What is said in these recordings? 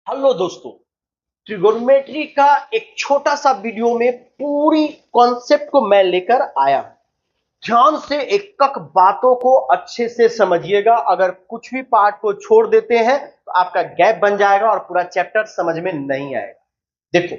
Hello दोस्तों। Trigonometry का एक छोटा सा वीडियो में पूरी कॉन्सेप्ट को मैं लेकर आया हूं। ध्यान से एक एक बातों को अच्छे से समझिएगा। अगर कुछ भी पार्ट को छोड़ देते हैं तो आपका गैप बन जाएगा और पूरा चैप्टर समझ में नहीं आएगा। देखो,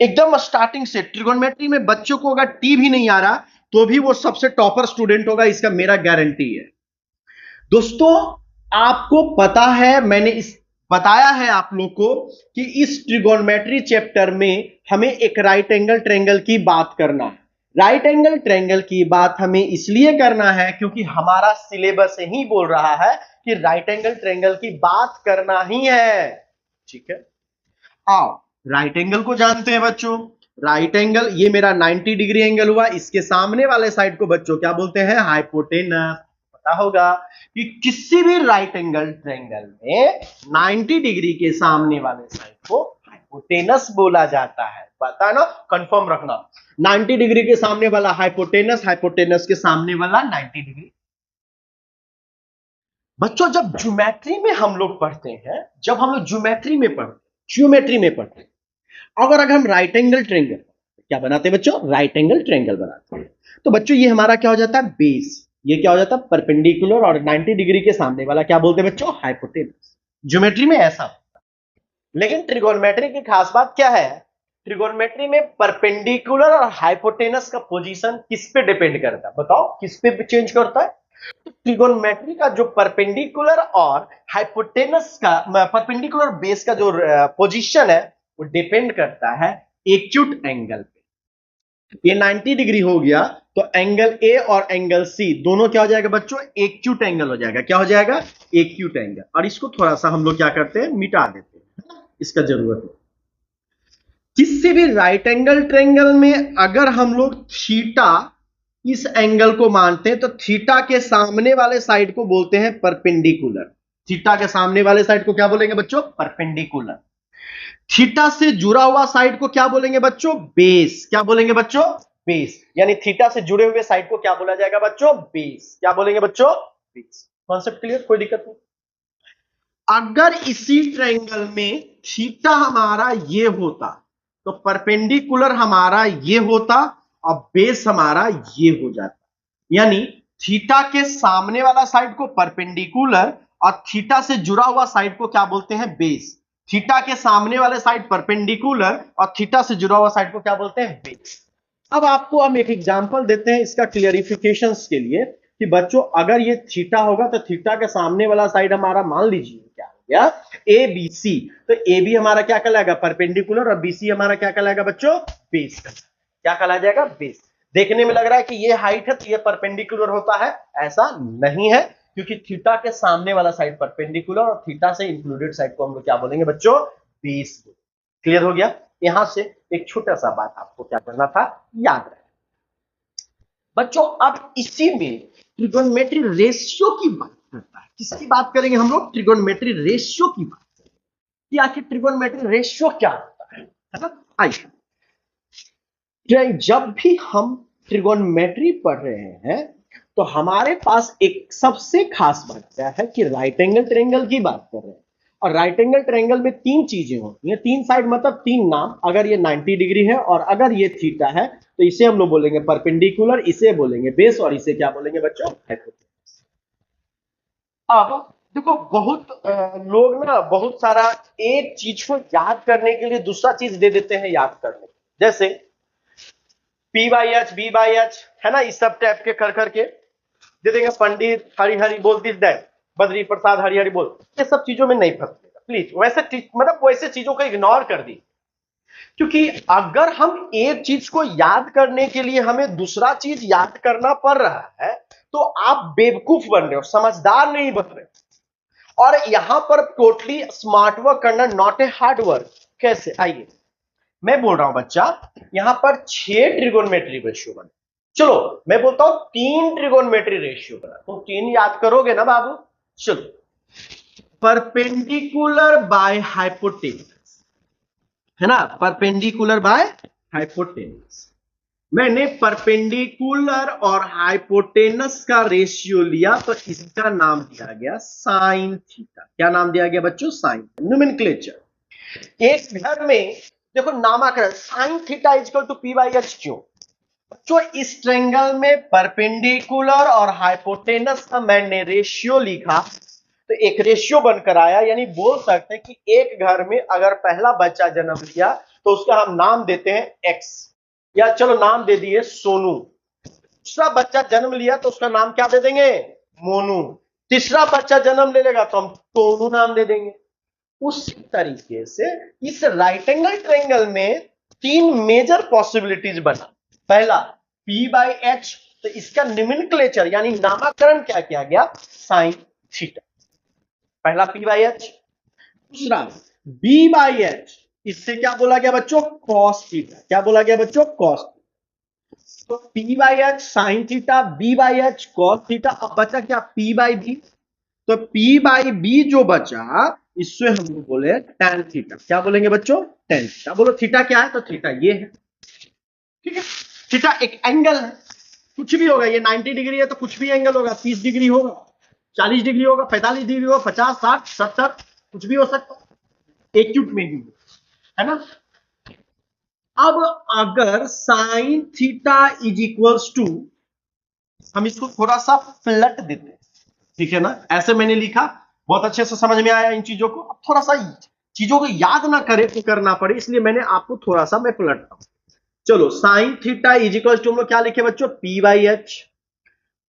एकदम स्टार्टिंग से ट्रिगोनोमेट्री में बच्चों को अगर टी भी नहीं आ रहा तो भी वो सबसे टॉपर स्टूडेंट होगा, इसका मेरा गारंटी है। दोस्तों, आपको पता है, मैंने इस बताया है आप लोग को कि इस ट्रिगोनोमेट्री चैप्टर में हमें एक राइट एंगल ट्रायंगल की बात करना है। राइट एंगल ट्रायंगल की बात हमें इसलिए करना है क्योंकि हमारा सिलेबस ही बोल रहा है कि राइट एंगल ट्रायंगल की बात करना ही है। ठीक है, आओ राइट एंगल को जानते हैं बच्चों। राइट एंगल, ये मेरा 90 डिग्री एंगल हुआ, इसके सामने वाले साइड को बच्चों क्या बोलते हैं? हाइपोटेनस। पता होगा कि किसी भी राइट एंगल ट्रायंगल में 90 डिग्री के सामने वाले साइड को हाइपोटेनस बोला जाता है। पता ना, कंफर्म रखना। 90 डिग्री के सामने वाला हाइपोटेनस, हाइपोटेनस के सामने वाला 90 डिग्री। बच्चों, जब ज्योमेट्री में हम लोग पढ़ते हैं, जब हम लोग ज्योमेट्री में पढ़ते हैं, ज्योमेट्री में पढ़ते हैं, अगर हम राइट एंगल ट्रायंगल क्या बनाते हैं बच्चों? राइट एंगल ट्रायंगल बनाते हैं। तो बच्चों ये हमारा क्या हो जाता है? बेस। ये क्या हो जाता है? परपेंडिकुलर। और 90 डिग्री के सामने वाला क्या बोलते हैं बच्चों? हाइपोटेनस। ज्योमेट्री में ऐसा होता है। लेकिन ट्रिगोनोमेट्री की खास बात क्या है? ट्रिगोनोमेट्री में परपेंडिकुलर और हाइपोटेनस का पोजीशन किस पे डिपेंड करता है? बताओ, किस पे चेंज करता है? ट्रिगोनोमेट्री का जो परपेंडिकुलर और हाइपोटेनस का, परपेंडिकुलर बेस का जो पोजीशन है, वो डिपेंड करता है एक्यूट एंगल पे। ये 90 डिग्री हो गया तो एंगल ए और एंगल सी दोनों क्या हो जाएगा बच्चों? एक्यूट एंगल हो जाएगा। क्या हो जाएगा? Acute angle. और इसको थोड़ा सा हम लोग क्या करते हैं? मिटा देते हैं, इसका जरूरत है। किसी भी राइट एंगल ट्रायंगल में अगर हम लोग थीटा इस एंगल को मानते हैं तो थीटा के सामने वाले साइड को बोलते हैं परपेंडिकुलर। थीटा के सामने वाले साइड को क्या बोलेंगे बच्चों? परपेंडिकुलर। थीटा से जुड़ा हुआ साइड को क्या बोलेंगे बच्चों? बेस। क्या बोलेंगे बच्चों? बेस। यानी थीटा से जुड़े हुए साइड को क्या बोला जाएगा बच्चों? बेस। क्या बोलेंगे बच्चों? बेस। Concept clear? कोई दिक्कत नहीं। अगर इसी ट्रायंगल में थीटा हमारा ये होता तो परपेंडिकुलर हमारा ये होता और बेस हमारा ये हो जाता। यानी थीटा के सामने वाला साइड को परपेंडिकुलर और थीटा से जुड़ा हुआ साइड को क्या बोलते हैं? बेस। थीटा के सामने वाले साइड परपेंडिकुलर और थीटा से जुड़ा हुआ साइड को क्या बोलते हैं? बेस। अब आपको हम एक एग्जांपल देते हैं इसका क्लियरिफिकेशन के लिए कि बच्चों अगर ये थीटा होगा तो थीटा के सामने वाला साइड हमारा मान लीजिए क्या हो गया? A B C. तो ए बी हमारा क्या कहलाएगा? परपेंडिकुलर। और बी सी हमारा क्या कहलाएगा बच्चों? बेस। क्या कहला जाएगा? बेस। देखने में लग रहा है कि ये हाइट है तो ये परपेंडिकुलर होता है, ऐसा नहीं है, क्योंकि थीटा के सामने वाला साइड परपेंडिकुलर और थीटा से इंक्लूडेड साइड को हम लोग क्या बोलेंगे बच्चों? बेस। क्लियर हो गया? यहां से एक छोटा सा बात आपको क्या करना था, याद रहे बच्चों। अब इसी में ट्रिगोनोमेट्री रेशियो की बात करता है। किसकी बात करेंगे हम लोग? ट्रिगोनोमेट्री रेशियो की बात करेंगे कि आखिर ट्रिगोनोमेट्री रेशियो क्या होता है ना? आइए, जब भी हम ट्रिगोनोमेट्री पढ़ रहे हैं तो हमारे पास एक सबसे खास बात क्या है कि राइट एंगल ट्रायंगल की बात कर रहे हैं। और राइट एंगल ट्रायंगल में तीन चीजें होती हैं, तीन साइड मतलब तीन नाम। अगर ये 90 डिग्री है और अगर ये थीटा है तो इसे हम लोग बोलेंगे परपेंडिकुलर, इसे बोलेंगे बेस और इसे क्या बोलेंगे बच्चों? हाइपोटेनस। अब देखो, बहुत लोग ना बहुत सारा एक चीज को याद करने के लिए दूसरा चीज दे देते हैं याद करने, जैसे P by H, B by H, है ना, इस सब टाइप के कर करके दे देंगे। पंडित हरिहरि बोल दिस दैट, बद्री प्रसाद हरिहरि बोल। ये सब चीजों में नहीं फंसेगा प्लीज। वैसे मतलब वैसे चीजों को इग्नोर कर दी, क्योंकि अगर हम एक चीज को याद करने के लिए हमें दूसरा चीज याद करना पड़ रहा है तो आप बेवकूफ बन रहे हो, समझदार नहीं बन रहे। और यहां पर टोटली स्मार्ट वर्क करना, नॉट ए हार्ड वर्क। कैसे? आइए मैं बोल रहा हूं बच्चा, यहां पर 6 ट्रिगोनोमेट्री रेशियो बने। चलो मैं बोलता हूं 3 ट्रिगोनोमेट्री रेशियो बना, तो 3 याद करोगे ना बाबू? चलो, परपेंडिकुलर बाय हाइपोटेनस, है ना, परपेंडिकुलर बाय हाइपोटेनस। मैंने परपेंडिकुलर और हाइपोटेनस का रेशियो लिया तो इसका नाम दिया गया साइन थीटा। क्या नाम दिया गया बच्चों? साइन। नोमेनक्लेचर। एक घर में देखो नामकरण sine theta equal to P by H क्यों? जो इस ट्रायंगल में परपेंडिकुलर और हाइपोटेनस का मैंने रेशियो लिखा तो एक रेशियो बनकर आया, यानी बोल सकते हैं कि एक घर में अगर पहला बच्चा जन्म लिया तो उसका हम नाम देते हैं एक्स, या चलो नाम दे दिए सोनू। दूसरा बच्चा जन्म लिया तो उसका नाम क्या दे देंगे? मोनू। तीसरा बच्चा जन्म ले लेगा तो हम टोनू नाम दे देंगे। उस तरीके से इस राइट एंगल ट्रायंगल में तीन मेजर पॉसिबिलिटीज बना। पहला P बाई एच, तो इसका निम्नक्लेचर यानी नामकरण क्या किया गया? Sine theta. पहला P बाई एच। दूसरा B बाई एच, इससे क्या बोला गया बच्चों? Cos theta. क्या बोला गया बच्चों? कॉस। तो P by H sine theta, B by H cos theta. अब बचा क्या? P by B. तो P बाई बी जो बचा इससे हम लोग बोले tan थीटा। क्या बोलेंगे बच्चों? tan theta. बोलो थीटा क्या है? तो थीटा ये है, ठीक है। थीटा एक एंगल है, कुछ भी होगा। ये 90 डिग्री है तो कुछ भी एंगल होगा, 30 डिग्री होगा, 40 डिग्री होगा, 45 डिग्री होगा, 50, 60, 70, कुछ भी हो सकता है, एक्यूट में भी, है ना। अब अगर sine theta is equals to, हम इसको थोड़ा सा पलट देते हैं, ठीक है ना। ऐसे मैंने लिखा, बहुत अच्छे से समझ में आया इन चीजों को। अब थोड़ा सा चीजों को याद ना करे तो करना पड़े, इसलिए मैंने आपको थोड़ा सा मैं पलटता हूं। चलो sine theta is equal to हम लोग क्या लिखे बच्चों? P by H.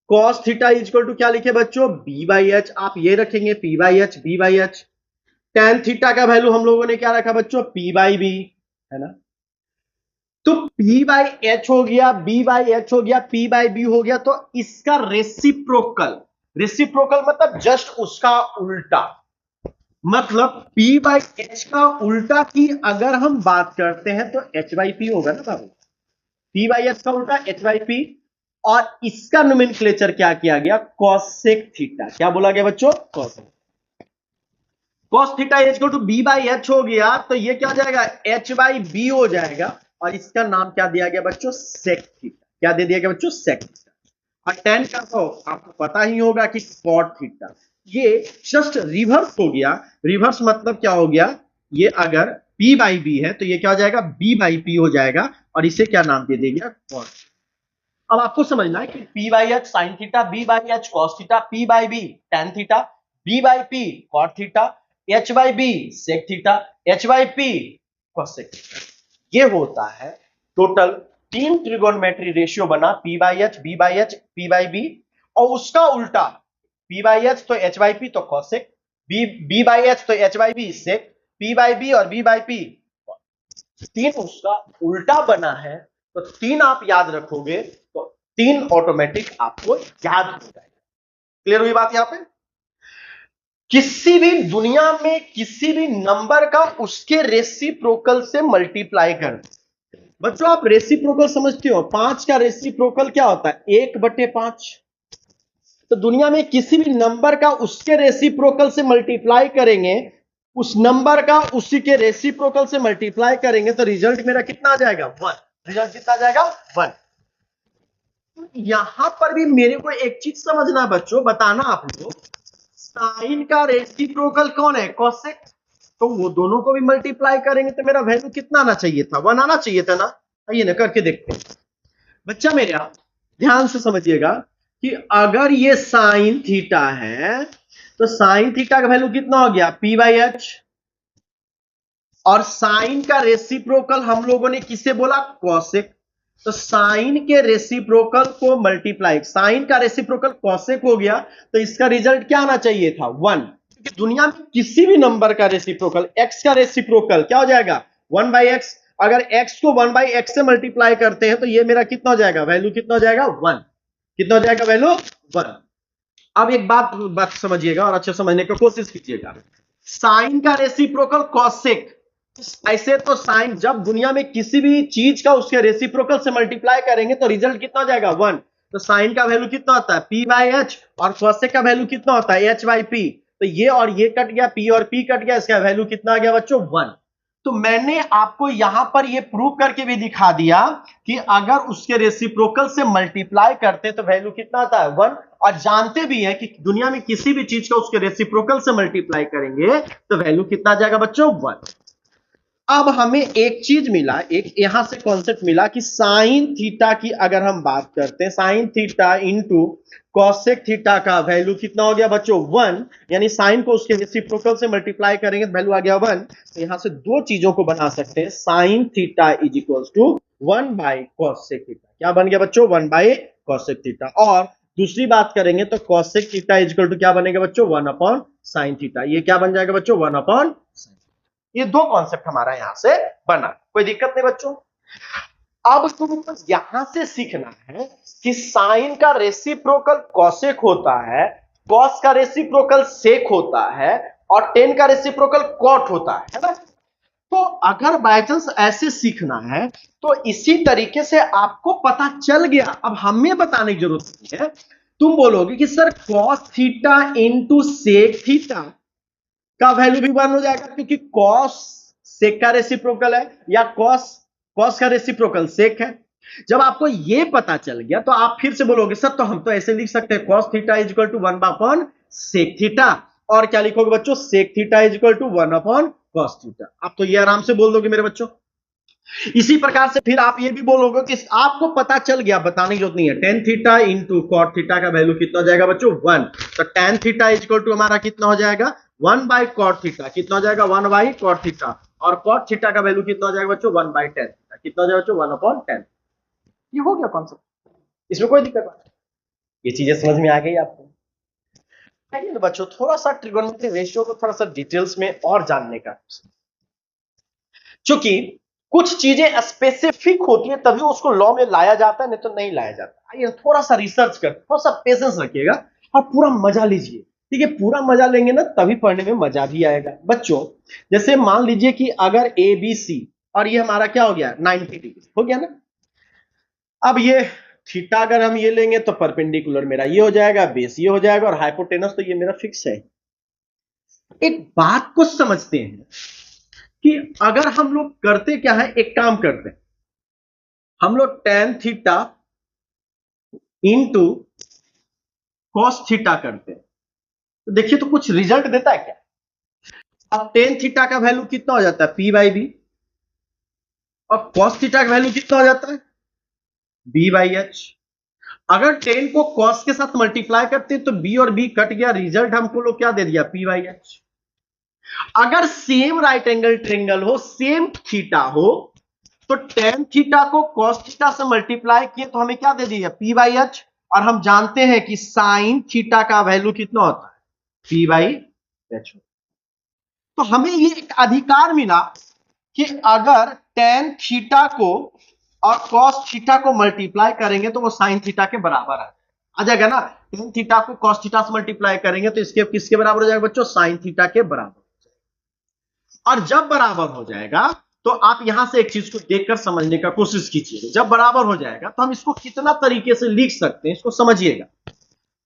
Cos theta is equal to क्या लिखे बच्चों? B by H. आप ये रखेंगे P by H, B by H. Tan theta का वैल्यू हम लोगों ने क्या रखा बच्चों? P बाई बी, है ना। तो P बाई एच हो गया, B बाई एच हो गया, P बाई बी हो गया। तो इसका रेसिप्रोकल, रेसिप्रोकल मतलब जस्ट उसका उल्टा, मतलब P बाई एच का उल्टा की अगर हम बात करते हैं तो H बाई पी होगा ना बाबू। P बाई एच का उल्टा H बाई पी। और इसका नोमेनक्लेचर क्या किया गया? Cosec theta. क्या बोला गया बच्चों? Cosec. Cos theta equal to B by H हो गया, तो ये क्या हो जाएगा? एच बाई बी हो जाएगा। और इसका नाम क्या दिया गया बच्चों? Sec theta. क्या दे दिया गया बच्चों? Sec theta. और टेन का तो आपको पता ही होगा कि कॉट थीटा। ये जस्ट रिवर्स हो गया। रिवर्स मतलब क्या हो गया? ये अगर P बाई बी है तो ये क्या हो जाएगा? B बाई पी हो जाएगा। और इसे क्या नाम दे देंगे? कॉट। अब आपको समझना है कि P by H sine theta, B by H cos theta, P by B tan theta, B by P cot theta, H by B sec theta, H by P cosec theta. ये होता है total तीन trigonometry ratio बना, P by H, B by H, P by B. और उसका उल्टा P by H तो H by P तो कॉसेक, B बाई एच तो H by B sec, P by B और B बाई पी। तीन उसका उल्टा बना है, तो तीन आप याद रखोगे तो तीन ऑटोमेटिक आपको याद हो जाएगा। क्लियर हुई बात? यहां पे किसी भी दुनिया में किसी भी नंबर का उसके रेसिप्रोकल से मल्टीप्लाई कर। बच्चों आप रेसिप्रोकल समझते हो? 5 का रेसिप्रोकल क्या होता है? 1/5। तो दुनिया में किसी भी नंबर का उसके रेसिप्रोकल से मल्टीप्लाई करेंगे, उस नंबर का उसी के रेसिप्रोकल से मल्टीप्लाई करेंगे तो रिजल्ट मेरा कितना आ जाएगा? 1। रिजल्ट कितना आ जाएगा? 1। यहां पर भी मेरे को एक चीज समझना बच्चों, बताना आप लोग, साइन का रेसिप्रोकल कौन है? कोसेक। तो वो दोनों को भी मल्टीप्लाई करेंगे तो मेरा वैल्यू कितना आना चाहिए था? 1 आना चाहिए था ना। आइए ना करके देखते हैं। बच्चा मेरा ध्यान से समझिएगा कि अगर ये साइन थीटा है तो साइन थीटा का वैल्यू कितना हो गया? P by H. और साइन का रेसिप्रोकल हम लोगों ने किसे बोला? कॉसेक। तो साइन के रेसिप्रोकल को मल्टीप्लाई, साइन का रेसिप्रोकल कॉसेक हो गया, तो इसका रिजल्ट क्या आना चाहिए था? 1। क्योंकि दुनिया में किसी भी नंबर का रेसिप्रोकल, एक्स का रेसिप्रोकल क्या हो जाएगा? 1 बाई एक्स। अगर एक्स को 1 बाई एक्स से मल्टीप्लाई करते हैं तो ये मेरा कितना हो जाएगा? वैल्यू कितना हो जाएगा? 1। कितना हो जाएगा वैल्यू? 1। अब एक बात समझिएगा और अच्छे समझने की कोशिश कीजिएगा। साइन का रेसिप्रोकल कॉसेक। ऐसे तो साइन जब दुनिया में किसी भी चीज का उसके रेसिप्रोकल से मल्टीप्लाई करेंगे तो रिजल्ट कितना हो जाएगा? 1। तो साइन का वैल्यू कितना होता है? P by H. और कॉसेक का वैल्यू कितना होता है? H by P. तो ये और ये कट गया, P और P कट गया, इसका वैल्यू कितना आ गया बच्चों? 1। तो मैंने आपको यहां पर ये प्रूव करके भी दिखा दिया कि अगर उसके रेसिप्रोकल से मल्टीप्लाई करते तो वैल्यू कितना आता है? 1। और जानते भी है कि दुनिया में किसी भी चीज का उसके रेसिप्रोकल से मल्टीप्लाई करेंगे तो वैल्यू कितना आ जाएगा बच्चों? 1। अब हमें एक चीज मिला, एक यहां से कॉन्सेप्ट मिला कि साइन थीटा की अगर हम बात करते हैं, sine theta into cosec theta का वैल्यू कितना हो गया बच्चों 1, यानी साइन को उसके रेसिप्रोकल से मल्टीप्लाई करेंगे तो वैल्यू आ गया 1। तो यहां से दो चीजों को बना सकते हैं, sine theta is equals to 1 by cosec theta. क्या बन गया बच्चों 1 बाई कॉसेक थीटा। और दूसरी बात करेंगे तो cosec theta is equal to क्या बनेगा बच्चों 1 अपॉन साइन थीटा। ये क्या बन जाएगा बच्चों 1 अपॉन। ये दो कॉन्सेप्ट हमारा यहां से बना, कोई दिक्कत नहीं बच्चों। अब तुमको यहां से सीखना है कि साइन का रेसिप्रोकल कॉसेक होता है, कॉस का रेसिप्रोकल सेक होता है, और टेन का रेसिप्रोकल कॉट होता है ना। तो अगर बाय चांस ऐसे सीखना है तो इसी तरीके से आपको पता चल गया, अब हमें बताने की जरूरत नहीं है। तुम बोलोगे कि sir cos theta into sec theta का वैल्यू भी 1 हो जाएगा, क्योंकि कॉस सेक का रेसिप्रोकल है, या कॉस कॉस का रेसिप्रोकल सेक है। जब आपको यह पता चल गया तो आप फिर से बोलोगे सर तो हम तो ऐसे लिख सकते हैं cos theta is equal to 1 upon sec theta, और क्या लिखोगे बच्चों sec theta is equal to 1 upon cos theta. आप तो ये आराम से बोल दोगे मेरे बच्चों। इसी प्रकार से फिर आप ये भी बोलोगे कि आपको पता चल गया, बताने की जरूरत नहीं है, tan theta into cot theta का वैल्यू कितना हो जाएगा बच्चों 1। तो tan theta is equal to हमारा कितना हो जाएगा 1 बाई कॉट थीटा, कितना हो जाएगा 1 बाई कॉट थीटा, और कॉट थीटा का वैल्यू कितना हो जाएगा बच्चों 1 बाई टेन थीटा, कितना हो जाएगा बच्चों 1 अपॉन 10। ये हो गया कॉन्सेप्ट, इसमें कोई दिक्कत नहीं। ये चीजें समझ में आ गई आपको। तो बच्चों थोड़ा सा ट्रिगोनोमेट्री रेशियो को थोड़ा सा डिटेल्स में और जानने का, क्योंकि कुछ चीजें स्पेसिफिक होती है तभी उसको लॉ में लाया जाता है, नहीं तो नहीं लाया जाता। आइए थोड़ा सा रिसर्च कर, थोड़ा सा पेशेंस रखिएगा और पूरा मजा लीजिए, ठीक है। पूरा मजा लेंगे ना तभी पढ़ने में मजा भी आएगा बच्चों। जैसे मान लीजिए कि अगर ए बी सी, और ये हमारा क्या हो गया 90 डिग्री हो गया ना। अब ये थीटा अगर हम ये लेंगे तो परपेंडिकुलर मेरा ये हो जाएगा, बेस ये हो जाएगा, और हाइपोटेनस तो ये मेरा फिक्स है। एक बात को समझते हैं कि अगर हम लोग करते क्या है, एक काम करते हैं, हम लोग ten theta into cos theta करते हैं, तो देखिए तो कुछ रिजल्ट देता है क्या। अब टेन थीटा का वैल्यू कितना हो जाता है पी बाई बी, और कॉस थीटा का वैल्यू कितना हो जाता है बी बाई एच। अगर टेन को कॉस के साथ मल्टीप्लाई करते हैं तो बी और बी कट गया, रिजल्ट हमको लोग क्या दे दिया पी बाई एच। अगर सेम राइट एंगल ट्रेंगल हो, सेम थीटा हो, तो टेन थीटा को कॉस थीटा से मल्टीप्लाई किए तो हमें क्या दे दिया पी बाई एच। और हम जानते हैं कि साइन थीटा का वैल्यू कितना होता है पी बाई एच। तो हमें ये एक अधिकार मिला कि अगर टेन थीटा को और कॉस थीटा को मल्टीप्लाई करेंगे तो वो साइन थीटा के बराबर आ जाएगा ना। टेन थीटा को कॉस थीटा से मल्टीप्लाई करेंगे तो इसके किसके बराबर हो जाएगा बच्चों साइन थीटा के बराबर। और जब बराबर हो जाएगा तो आप यहां से एक चीज को देखकर समझने का कोशिश कीजिएगा। जब बराबर हो जाएगा तो हम इसको कितना तरीके से लिख सकते हैं इसको समझिएगा।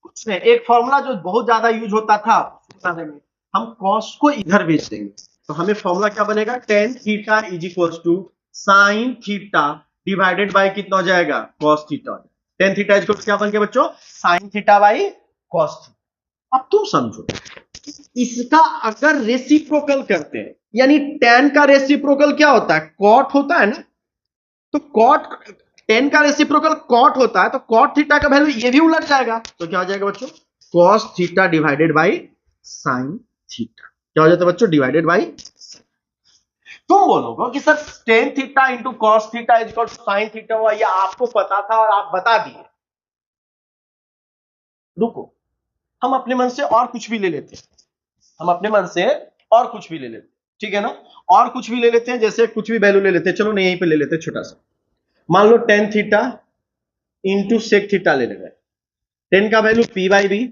कुछ नहीं, एक फॉर्मूला जो बहुत ज्यादा यूज होता था में, हम कॉस को इधर भेज देंगे तो हमें फॉर्मूला क्या बनेगा tan theta is equal to sine theta divided by कितना हो जाएगा cos theta. Tan theta is equal to क्या बन गया बच्चों sine theta by cos theta. अब तुम समझो, इसका अगर रेसिप्रोकल करते हैं, यानी टेन का रेसिप्रोकल क्या होता है कॉट होता है ना। तो कॉट टेन का रेसिप्रोकल कॉट होता है, तो कॉट थीटा का वैल्यू ये भी उलट जाएगा, तो क्या हो जाएगा बच्चों cos theta divided by sine theta. क्या हो जाता है बच्चों डिवाइडेड बाई। तुम बोलोगे कि sir tan theta into cos theta is equal to sine theta हुआ, यह आपको पता था और आप बता दिए। रुको, हम अपने मन से और कुछ भी ले लेते हैं, हम अपने मन से और कुछ भी ले लेते हैं, ठीक है ना। और कुछ भी ले लेते हैं, जैसे कुछ भी वैल्यू ले लेते हैं, चलो नहीं यहीं पे ले लेते हैं छोटा सा। मान लो tan theta into sec theta ले लेंगे। टेन का value P by B,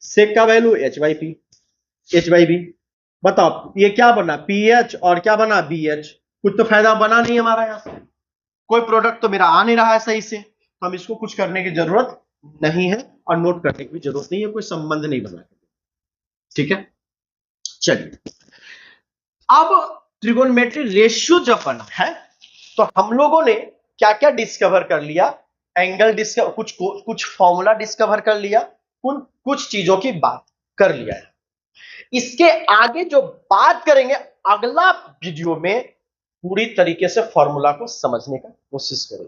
sec का value H by P, H by B. बताओ ये क्या बना पी एच और क्या बना बी एच। कुछ तो फायदा बना नहीं हमारा यहां से, कोई प्रोडक्ट तो मेरा आ नहीं रहा है सही से, तो हम इसको कुछ करने की जरूरत नहीं है और नोट करने की भी जरूरत नहीं है, कोई संबंध नहीं बना, ठीक है। चलिए अब ट्रिगोनोमेट्री रेशियो जब बना है तो हम लोगों ने क्या क्या डिस्कवर कर लिया, एंगल डिस्कवर, कुछ फॉर्मूला डिस्कवर कर लिया, कुछ चीजों की बात कर लिया है। इसके आगे जो बात करेंगे अगला वीडियो में पूरी तरीके से फॉर्मूला को समझने का कोशिश करें।